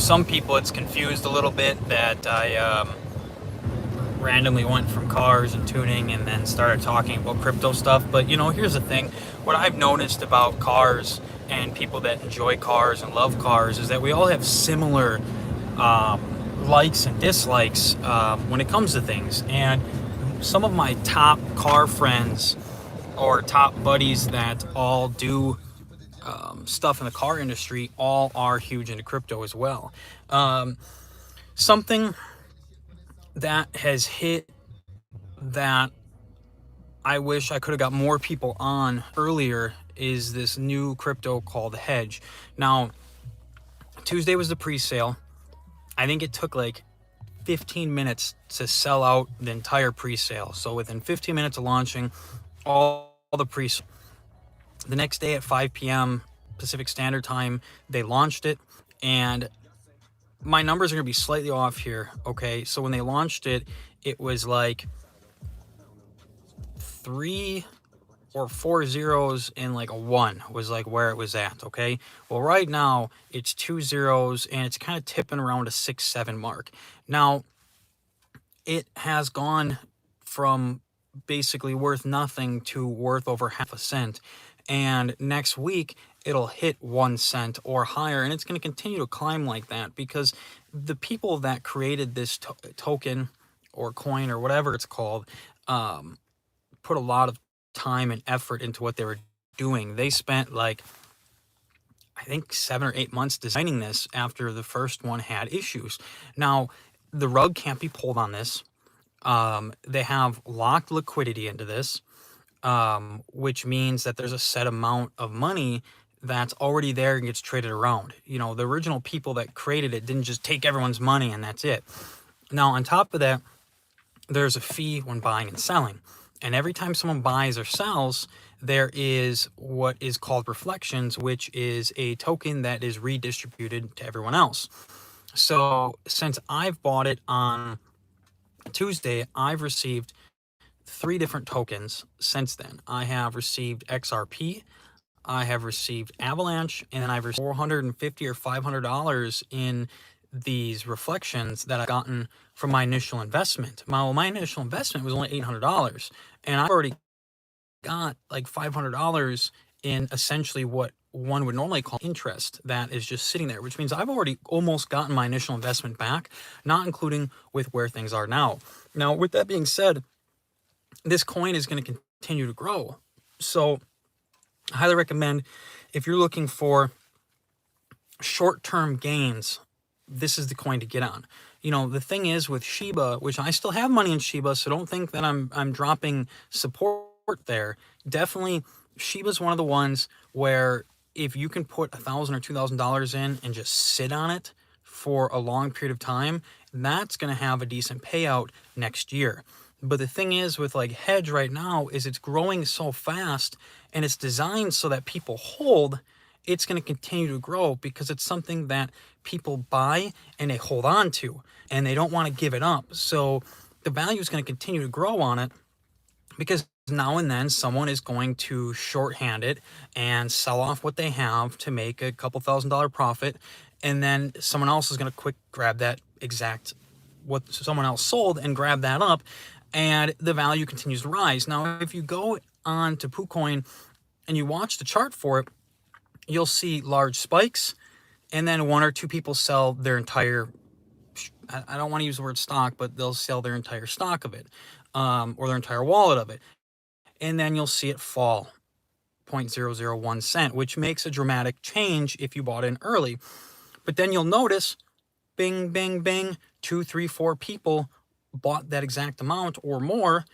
some people it's confused a little bit that I randomly went from cars and tuning and then started talking about crypto stuff. But here's the thing. What I've noticed about cars and people that enjoy cars and love cars is that we all have similar likes and dislikes when it comes to things. And some of my top car friends or top buddies that all do stuff in the car industry all are huge into crypto as well. Something that has hit that I wish I could have got more people on earlier is this new crypto called Hedge. Now, Tuesday was the pre-sale. I think it took like 15 minutes to sell out the entire pre-sale. So within 15 minutes of launching, all the pre-sale. The next day at 5 p.m. Pacific Standard Time, they launched it, and my numbers are going to be slightly off here, okay? So when they launched it, it was like 3 or 4 zeros and like a 1 was like where it was at, okay? Well, right now it's 2 zeros and it's kind of tipping around a 6-7 mark. Now, it has gone from basically worth nothing to worth over half a cent. And next week it'll hit 1 cent or higher, and it's going to continue to climb like that because the people that created this token or coin or whatever it's called put a lot of time and effort into what they were doing. They spent like, I think 7 or 8 months designing this after the first one had issues. Now, the rug can't be pulled on this. They have locked liquidity into this, which means that there's a set amount of money that's already there and gets traded around. The original people that created it didn't just take everyone's money and that's it. Now, on top of that, there's a fee when buying and selling. And every time someone buys or sells, there is what is called reflections, which is a token that is redistributed to everyone else. So since I've bought it on Tuesday, I've received 3 different tokens since then. I have received XRP, I have received Avalanche, and then I've received $450 or $500 in these reflections that I've gotten from my initial investment. My initial investment was only $800, and I've already got like $500 in essentially what one would normally call interest that is just sitting there, which means I've already almost gotten my initial investment back, not including with where things are now. Now, with that being said, this coin is going to continue to grow. So I highly recommend, if you're looking for short-term gains, this is the coin to get on. The thing is with Shiba, which I still have money in Shiba, so don't think that I'm dropping support there. Definitely, Shiba's one of the ones where if you can put $1,000 or $2,000 in and just sit on it for a long period of time, that's going to have a decent payout next year. But the thing is with like Hedge right now is it's growing so fast and it's designed so that people hold. It's going to continue to grow because it's something that people buy and they hold on to and they don't want to give it up. So the value is going to continue to grow on it because now and then someone is going to shorthand it and sell off what they have to make a couple $1,000 profit. And then someone else is going to quick grab that exact what someone else sold and grab that up, and the value continues to rise. Now, if you go on to PooCoin and you watch the chart for it, you'll see large spikes, and then 1 or 2 people sell their entire, I don't want to use the word stock, but they'll sell their entire stock of it, or their entire wallet of it. And then you'll see it fall 0.001 cent, which makes a dramatic change if you bought in early. But then you'll notice, bing, bing, bing, 2, 3, 4 people bought that exact amount or more,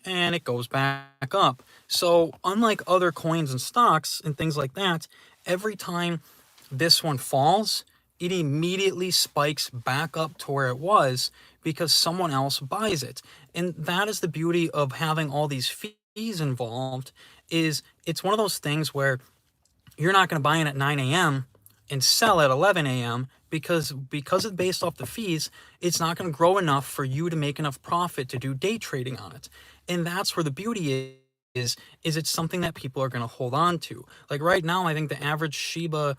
and it goes back up. So unlike other coins and stocks and things like that, every time this one falls, it immediately spikes back up to where it was because someone else buys it. And that is the beauty of having all these fees involved, is it's one of those things where you're not going to buy in at 9 a.m. and sell at 11 a.m. because it's based off the fees, it's not going to grow enough for you to make enough profit to do day trading on it. And that's where the beauty is it's something that people are going to hold on to. Like right now, I think the average Shiba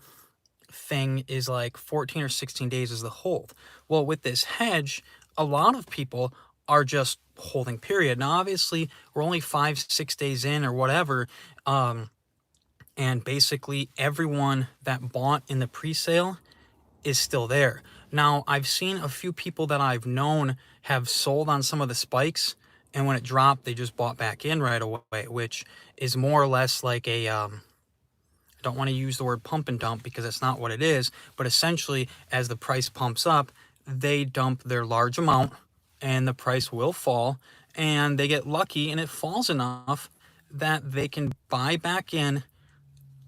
thing is like 14 or 16 days is the hold. Well, with this hedge, a lot of people are just holding period. Now, obviously, we're only 5, 6 days in or whatever. And basically everyone that bought in the pre-sale is still there. Now, I've seen a few people that I've known have sold on some of the spikes, and when it dropped, they just bought back in right away, which is more or less like a, I don't want to use the word pump and dump because that's not what it is, but essentially, as the price pumps up, they dump their large amount, and the price will fall, and they get lucky, and it falls enough that they can buy back in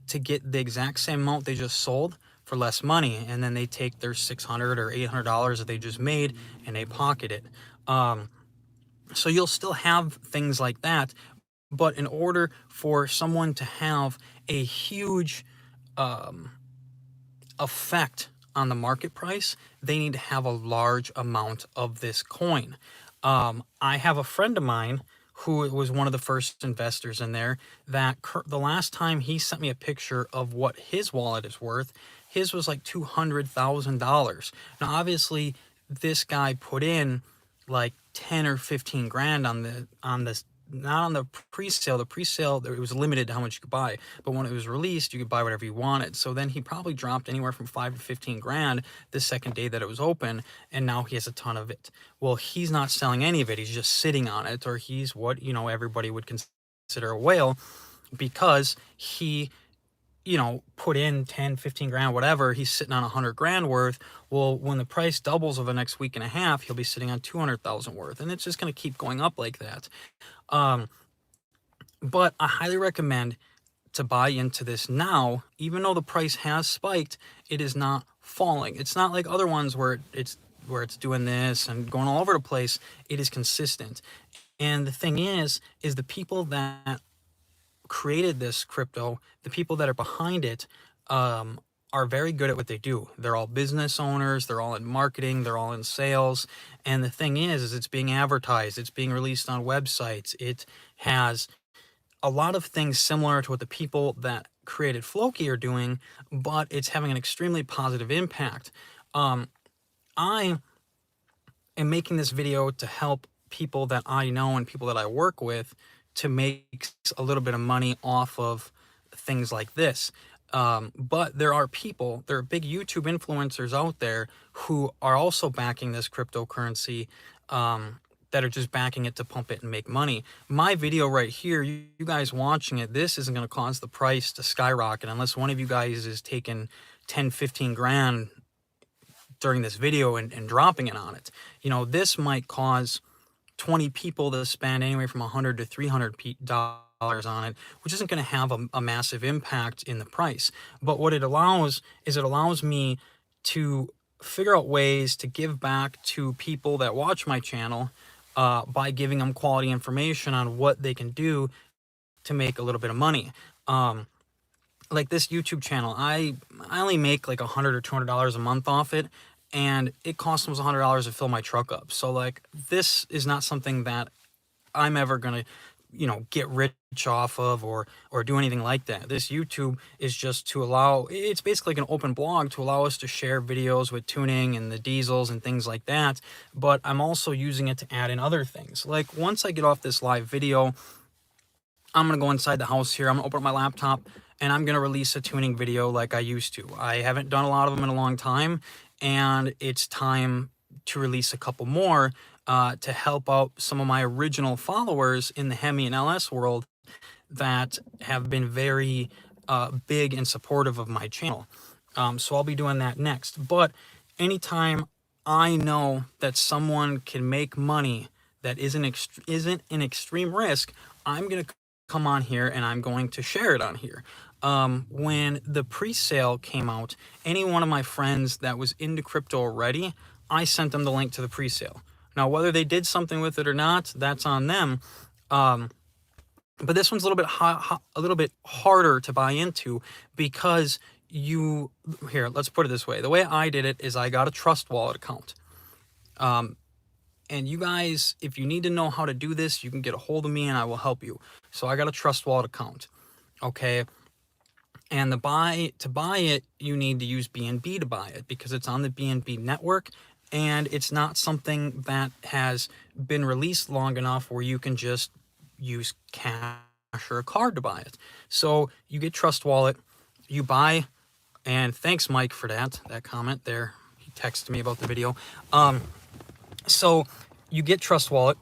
to get the exact same amount they just sold for less money, and then they take their $600 or $800 that they just made and they pocket it. So you'll still have things like that, but in order for someone to have a huge effect on the market price, they need to have a large amount of this coin. I have a friend of mine who was one of the first investors in there that the last time he sent me a picture of what his wallet is worth, his was like $200,000. Now, obviously, this guy put in like 10 or 15 grand on this, not on the pre-sale. The pre-sale, it was limited to how much you could buy, but when it was released, you could buy whatever you wanted. So then he probably dropped anywhere from 5 to 15 grand the second day that it was open, and now he has a ton of it. Well, he's not selling any of it. He's just sitting on it, or he's what, everybody would consider a whale, because he, put in 10, 15 grand, whatever. He's sitting on 100 grand worth. Well, when the price doubles over the next week and a half, he'll be sitting on 200,000 worth, and it's just going to keep going up like that. But I highly recommend to buy into this now. Even though the price has spiked, it is not falling. It's not like other ones where it's doing this and going all over the place. It is consistent. And the thing is the people that created this crypto, the people that are behind it, are very good at what they do. They're all business owners, they're all in marketing, they're all in sales. And the thing is it's being advertised, it's being released on websites. It has a lot of things similar to what the people that created Floki are doing, but it's having an extremely positive impact. I am making this video to help people that I know and people that I work with to make a little bit of money off of things like this. But there are big YouTube influencers out there who are also backing this cryptocurrency, that are just backing it to pump it and make money. My video right here, you guys watching it, this isn't going to cause the price to skyrocket unless one of you guys is taking 10, 15 grand during this video and dropping it on it. This might cause 20 people to spend anywhere from $100 to $300 on it, which isn't going to have a massive impact in the price. But what it allows is, it allows me to figure out ways to give back to people that watch my channel, by giving them quality information on what they can do to make a little bit of money. Like this YouTube channel, I only make like $100 or $200 a month off it, and it costs almost $100 to fill my truck up. So like, this is not something that I'm ever gonna get rich off of or do anything like that. This YouTube is just to allow, it's basically like an open blog to allow us to share videos with tuning and the diesels and things like that. But I'm also using it to add in other things. Like once I get off this live video, I'm going to go inside the house here. I'm going to open up my laptop and I'm going to release a tuning video like I used to. I haven't done a lot of them in a long time, and it's time to release a couple more, to help out some of my original followers in the Hemi and LS world that have been very big and supportive of my channel. So I'll be doing that next. But anytime I know that someone can make money that isn't an extreme risk, I'm going to come on here and I'm going to share it on here. When the pre-sale came out, any one of my friends that was into crypto already, I sent them the link to the pre-sale. Now, whether they did something with it or not, that's on them. But this one's a little bit harder to buy into, because here, let's put it this way. The way I did it is I got a Trust Wallet account. And you guys, if you need to know how to do this, you can get a hold of me and I will help you. So I got a Trust Wallet account. Okay. And to buy it, you need to use BNB to buy it because it's on the BNB network, and it's not something that has been released long enough where you can just use cash or a card to buy it. So you get Trust Wallet, you buy, and thanks Mike for that comment there. He texted me about the video. So you get Trust Wallet,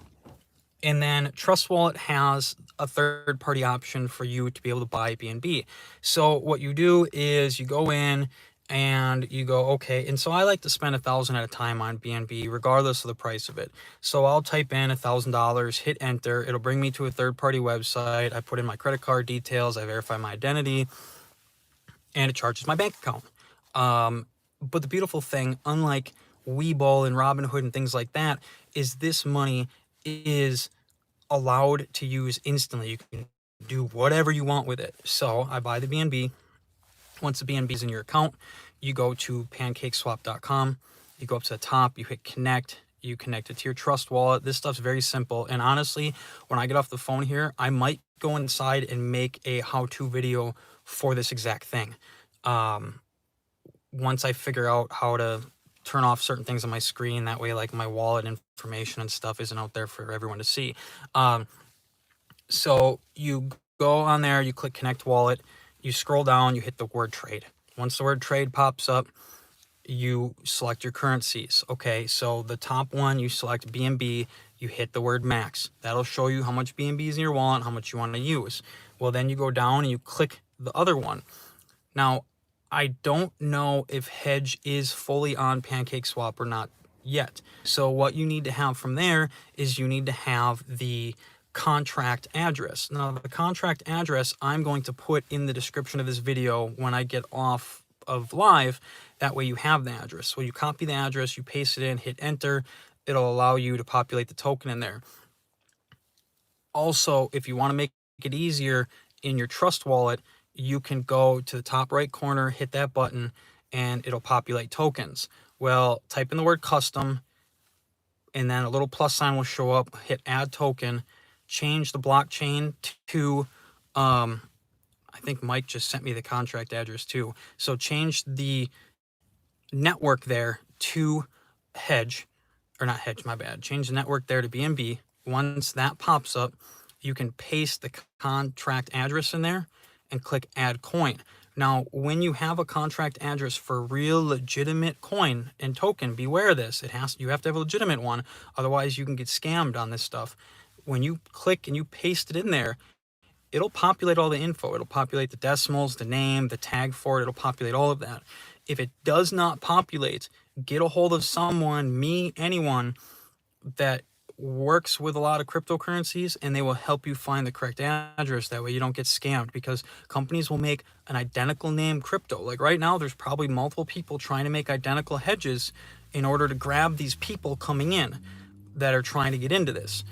and then Trust Wallet has a third-party option for you to be able to buy BNB. So what you do is you go in and you go, okay, and so I like to spend $1,000 at a time on BNB regardless of the price of it. So I'll type in $1,000, hit enter, it'll bring me to a third-party website. I put in my credit card details, I verify my identity, and it charges my bank account. But the beautiful thing, unlike Webull and Robinhood and things like that, is this money is allowed to use instantly. You can do whatever you want with it. So I buy the BNB. Once the BNB is in your account, you go to pancakeswap.com. You go up to the top, you hit connect, you connect it to your Trust Wallet. This stuff's very simple. And honestly, when I get off the phone here, I might go inside and make a how-to video for this exact thing. Once I figure out how to turn off certain things on my screen, that way like my wallet information and stuff isn't out there for everyone to see. So you go on there, you click connect wallet, you scroll down, you hit the word trade. Once the word trade pops up, you select your currencies. Okay, so the top one, you select BNB, you hit the word max. That'll show you how much BNB is in your wallet, how much you want to use. Well, then you go down and you click the other one. Now, I don't know if Hedge is fully on PancakeSwap or not yet. So what you need to have from there is you need to have the contract address. Now, the contract address I'm going to put in the description of this video when I get off of live. That way you have the address. So you copy the address, you paste it in, hit enter. It'll allow you to populate the token in there. Also, if you want to make it easier in your Trust Wallet, you can go to the top right corner, hit that button, and it'll populate tokens. Well, type in the word custom, and then a little plus sign will show up, hit add token, change the blockchain to, I think Mike just sent me the contract address too. So change the network there to Hedge, or not Hedge, my bad. Change the network there to BNB. Once that pops up, you can paste the contract address in there and click add coin. Now, when you have a contract address for real legitimate coin and token, beware this. You have to have a legitimate one, otherwise you can get scammed on this stuff. When you click and you paste it in there, it'll populate all the info. It'll populate the decimals, the name, the tag for it. It'll populate all of that. If it does not populate, get a hold of someone, me, anyone that works with a lot of cryptocurrencies, and they will help you find the correct address. That way you don't get scammed, because companies will make an identical name crypto. Like right now, there's probably multiple people trying to make identical hedges in order to grab these people coming in that are trying to get into this.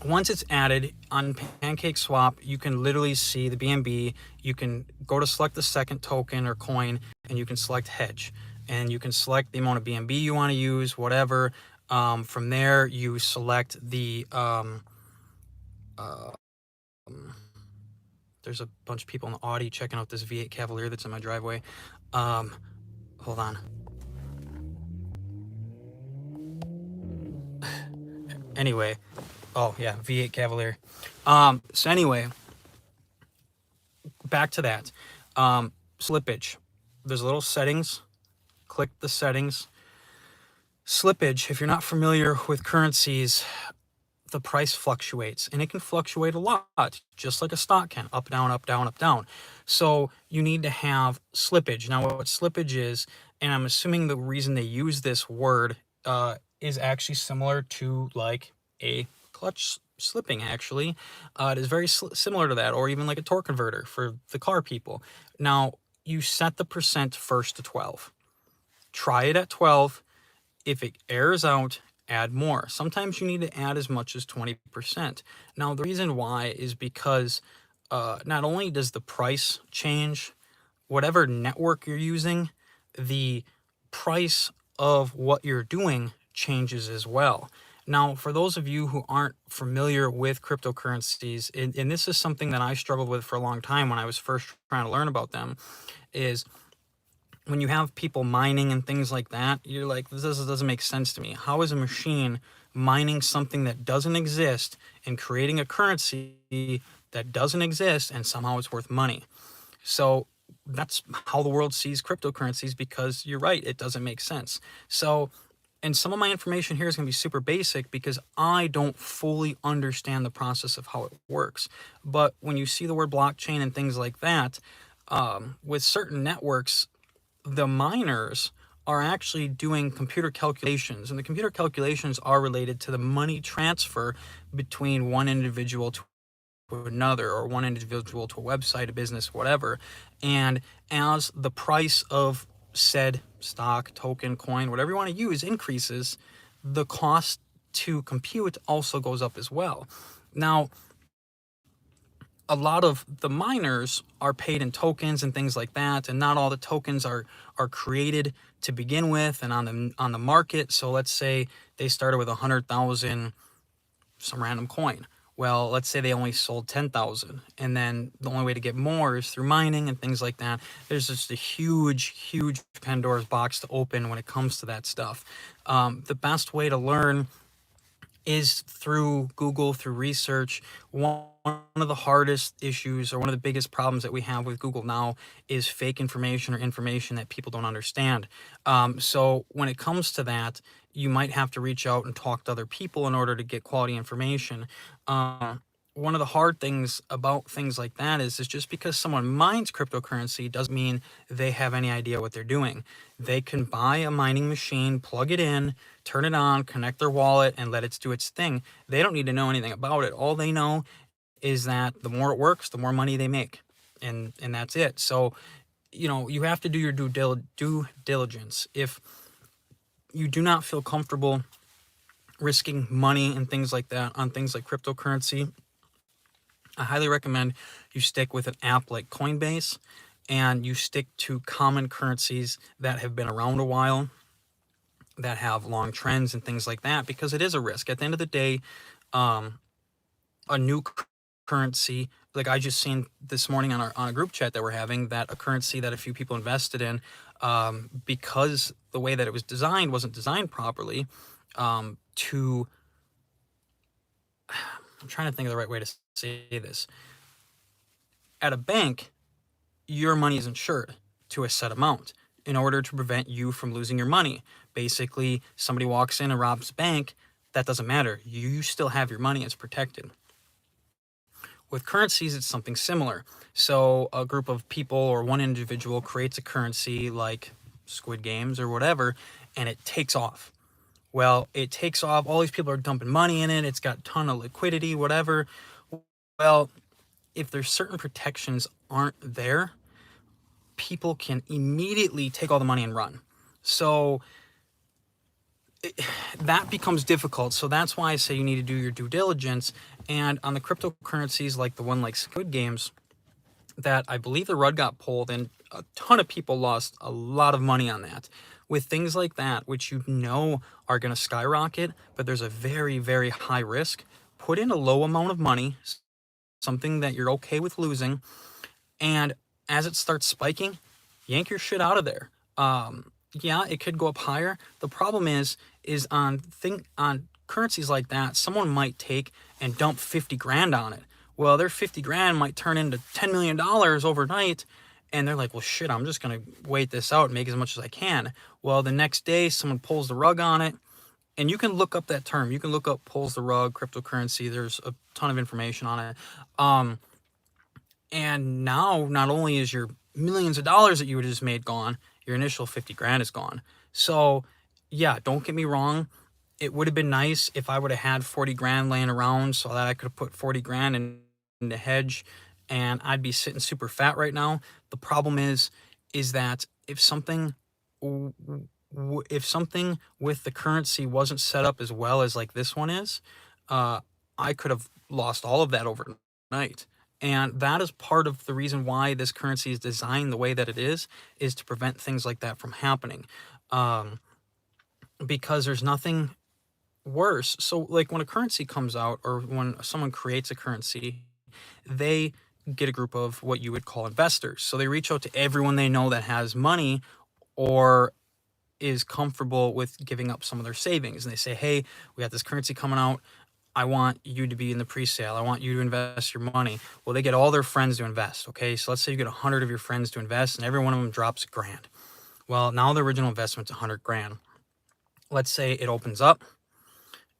Once it's added on PancakeSwap, you can literally see the BNB. You can go to select the second token or coin, and you can select Hedge, and you can select the amount of BNB you want to use, whatever. From there, you select the, there's a bunch of people in the Audi checking out this V8 Cavalier that's in my driveway. Hold on. Anyway, oh yeah, V8 Cavalier. So anyway, back to that. Slippage. There's a little settings. Click the settings. Slippage, if you're not familiar with currencies, the price fluctuates, and it can fluctuate a lot, just like a stock can, up, down, up, down, up, down. So you need to have slippage. Now, what slippage is, and I'm assuming the reason they use this word is actually similar to like a clutch slipping, actually. It is very similar to that, or even like a torque converter for the car people. Now, you set the percent first to 12. Try it at 12. If it errors out, add more. Sometimes you need to add as much as 20%. Now, the reason why is because not only does the price change, whatever network you're using, the price of what you're doing changes as well. Now, for those of you who aren't familiar with cryptocurrencies, and this is something that I struggled with for a long time when I was first trying to learn about them, is when you have people mining and things like that, you're like, this doesn't make sense to me. How is a machine mining something that doesn't exist and creating a currency that doesn't exist and somehow it's worth money? So that's how the world sees cryptocurrencies, because you're right, it doesn't make sense. So, and some of my information here is going to be super basic because I don't fully understand the process of how it works. But when you see the word blockchain and things like that, with certain networks, the miners are actually doing computer calculations, and the computer calculations are related to the money transfer between one individual to another, or one individual to a website, a business, whatever. And as the price of said stock, token, coin, whatever you want to use increases, the cost to compute also goes up as well. Now, a lot of the miners are paid in tokens and things like that, and not all the tokens are created to begin with and on the market. So let's say they started with 100,000 some random coin. Well, let's say they only sold 10,000, and then the only way to get more is through mining and things like that. There's just a huge Pandora's box to open when it comes to that stuff. The best way to learn is through Google, through research. One of the hardest issues, or one of the biggest problems that we have with Google now, is fake information or information that people don't understand. So when it comes to that, you might have to reach out and talk to other people in order to get quality information. One of the hard things about things like that is just because someone mines cryptocurrency doesn't mean they have any idea what they're doing. They can buy a mining machine, plug it in, turn it on, connect their wallet, and let it do its thing. They don't need to know anything about it. All they know is that the more it works, the more money they make, and that's it. So, you have to do your due diligence. If you do not feel comfortable risking money and things like that on things like cryptocurrency, I highly recommend you stick with an app like Coinbase, and you stick to common currencies that have been around a while, that have long trends and things like that, because it is a risk. At the end of the day, a new currency, like I just seen this morning on a group chat that we're having, that a currency that a few people invested in, because the way that it was designed wasn't designed properly, to I'm trying to think of the right way to say this. At a bank, your money is insured to a set amount in order to prevent you from losing your money. Basically, somebody walks in and robs the bank, that doesn't matter. You still have your money, it's protected. With currencies, it's something similar. So a group of people or one individual creates a currency like Squid Games or whatever, and it takes off. Well, it takes off. All these people are dumping money in it. It's got a ton of liquidity, whatever. Well, if there's certain protections aren't there, people can immediately take all the money and run. So that becomes difficult. So that's why I say you need to do your due diligence. And on the cryptocurrencies like the one like Squid Games, that I believe the rug got pulled and a ton of people lost a lot of money on that. With things like that, which are going to skyrocket, but there's a very high risk, put in a low amount of money, something that you're okay with losing, and as it starts spiking, yank your shit out of there. Yeah, it could go up higher. The problem is on currencies like that, someone might take and dump 50 grand on it. Well, their 50 grand might turn into $10 million overnight. And they're like, well, shit, I'm just going to wait this out and make as much as I can. Well, the next day, someone pulls the rug on it. And you can look up that term. You can look up pulls the rug, cryptocurrency. There's a ton of information on it. And now, not only is your millions of dollars that you would have just made gone, your initial 50 grand is gone. So, yeah, don't get me wrong. It would have been nice if I would have had 40 grand laying around so that I could have put 40 grand in the hedge, and I'd be sitting super fat right now. The problem is that if something with the currency wasn't set up as well as like this one is, I could have lost all of that overnight. And that is part of the reason why this currency is designed the way that it is to prevent things like that from happening. Because there's nothing worse. So like when a currency comes out or when someone creates a currency, they get a group of what you would call investors. So they reach out to everyone they know that has money or is comfortable with giving up some of their savings. And they say, hey, we got this currency coming out. I want you to be in the pre-sale. I want you to invest your money. Well, they get all their friends to invest. Okay. So let's say you get 100 of your friends to invest and every one of them drops $1,000. Well, now the original investment's 100 grand. Let's say it opens up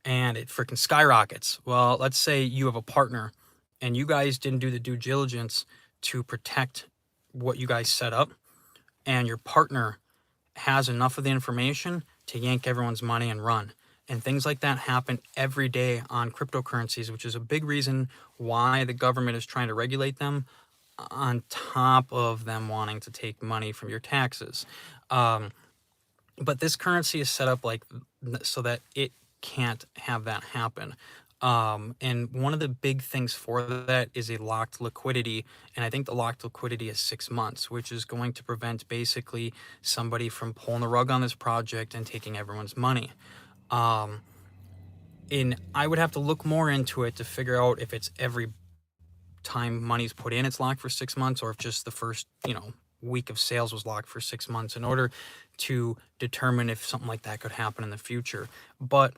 and it freaking skyrockets. Well, let's say you have a partner and you guys didn't do the due diligence to protect what you guys set up, and your partner has enough of the information to yank everyone's money and run. And things like that happen every day on cryptocurrencies, which is a big reason why the government is trying to regulate them, on top of them wanting to take money from your taxes. But this currency is set up like so that it can't have that happen. And one of the big things for that is a locked liquidity. And I think the locked liquidity is 6 months, which is going to prevent basically somebody from pulling the rug on this project and taking everyone's money. And I would have to look more into it to figure out if it's every time money's put in, it's locked for 6 months, or if just the first, week of sales was locked for 6 months in order to determine if something like that could happen in the future. But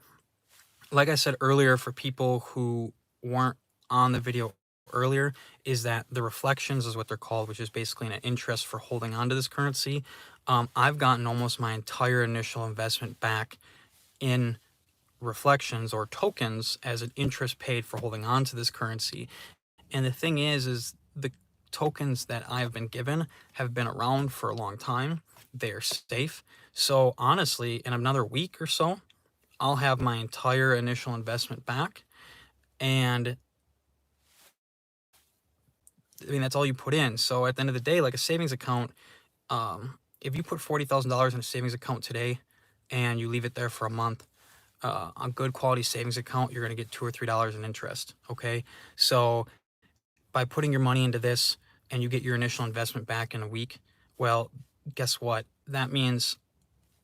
like I said earlier, for people who weren't on the video earlier, is that the reflections is what they're called, which is basically an interest for holding on to this currency. I've gotten almost my entire initial investment back in reflections or tokens as an interest paid for holding on to this currency. And the thing is the tokens that I have been given have been around for a long time. They're safe. So honestly, in another week or so, I'll have my entire initial investment back. And I mean, that's all you put in. So at the end of the day, like a savings account, if you put $40,000 in a savings account today and you leave it there for a month, a good quality savings account, you're going to get $2 or $3 in interest. Okay. So by putting your money into this and you get your initial investment back in a week, well, guess what? That means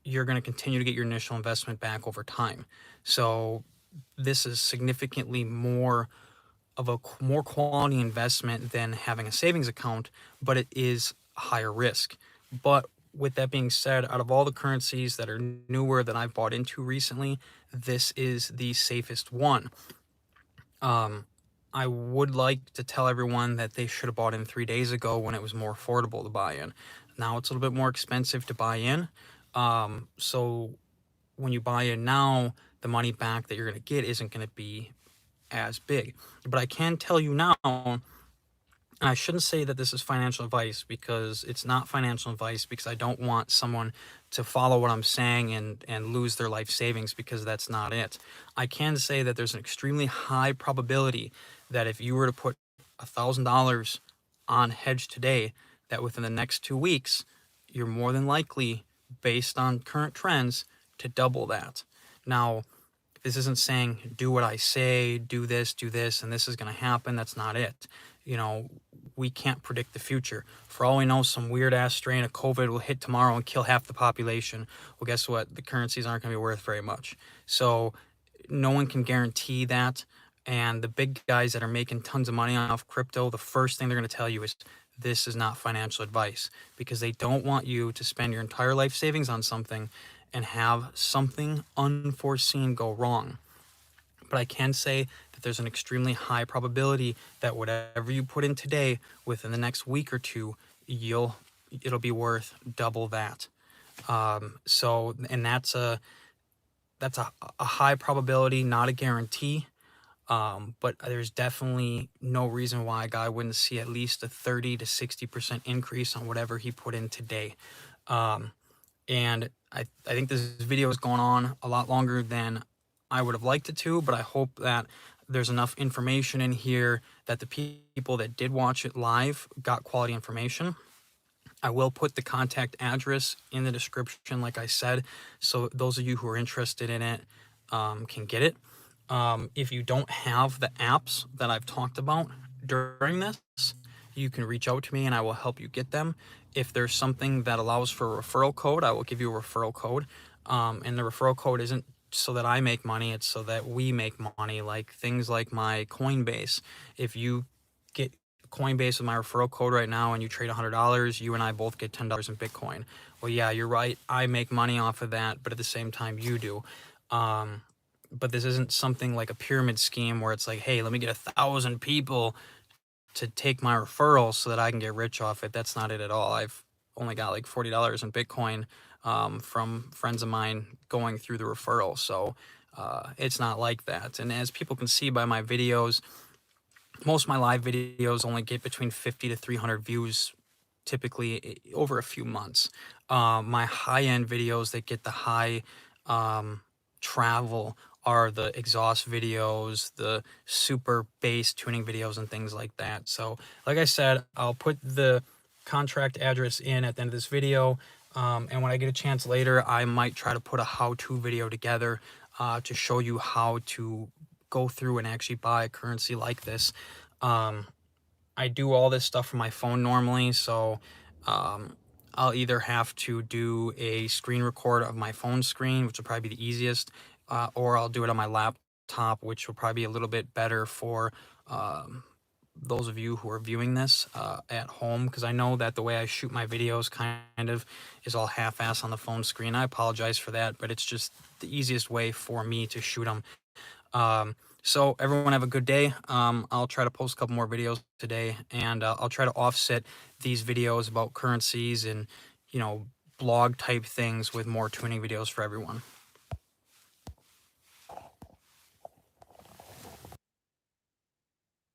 you're going to continue to get your initial investment back over time. So this is significantly more of a more quality investment than having a savings account, but it is higher risk. But with that being said, out of all the currencies that are newer that I've bought into recently, this is the safest one. I would like to tell everyone that they should have bought in 3 days ago when it was more affordable to buy in. Now it's a little bit more expensive to buy in. So when you buy in now, the money back that you're going to get isn't going to be as big. But I can tell you now, and I shouldn't say that this is financial advice, because it's not financial advice, because I don't want someone to follow what I'm saying and lose their life savings, because that's not it. I can say that there's an extremely high probability that if you were to put $1,000 on Hedge today, that within the next 2 weeks, you're more than likely, based on current trends, to double that. Now, this isn't saying do what I say, do this, and this is going to happen. That's not it. We can't predict the future. For all we know, some weird ass strain of COVID will hit tomorrow and kill half the population. Well, guess what? The currencies aren't going to be worth very much. So no one can guarantee that. And the big guys that are making tons of money off crypto, the first thing they're going to tell you is this is not financial advice, because they don't want you to spend your entire life savings on something and have something unforeseen go wrong. But I can say that there's an extremely high probability that whatever you put in today, within the next week or two, it'll be worth double that. And that's a high probability, not a guarantee. But there's definitely no reason why a guy wouldn't see at least a 30 to 60% increase on whatever he put in today. And I think this video is going on a lot longer than I would have liked it to, but I hope that there's enough information in here that the people that did watch it live got quality information. I will put the contact address in the description, like I said, so those of you who are interested in it can get it. If you don't have the apps that I've talked about during this, you can reach out to me and I will help you get them. If there's something that allows for a referral code, I will give you a referral code. And the referral code isn't so that I make money. It's so that we make money. Like things like my Coinbase. If you get Coinbase with my referral code right now and you trade $100, you and I both get $10 in Bitcoin. Well, yeah, you're right. I make money off of that, but at the same time you do. But this isn't something like a pyramid scheme where it's like, hey, let me get 1,000 people to take my referral so that I can get rich off it. That's not it at all. I've only got like $40 in Bitcoin from friends of mine going through the referral. So it's not like that. And as people can see by my videos, most of my live videos only get between 50 to 300 views typically over a few months. My high-end videos that get the high travel are the exhaust videos, the super bass tuning videos, and things like that. So like I said, I'll put the contract address in at the end of this video. And when I get a chance later, I might try to put a how-to video together to show you how to go through and actually buy a currency like this. I do all this stuff from my phone normally, so I'll either have to do a screen record of my phone screen, which will probably be the easiest, or I'll do it on my laptop, which will probably be a little bit better for those of you who are viewing this at home, because I know that the way I shoot my videos kind of is all half-ass on the phone screen. I apologize for that, but it's just the easiest way for me to shoot them. So everyone have a good day. I'll try to post a couple more videos today, and I'll try to offset these videos about currencies and, blog type things with more tuning videos for everyone.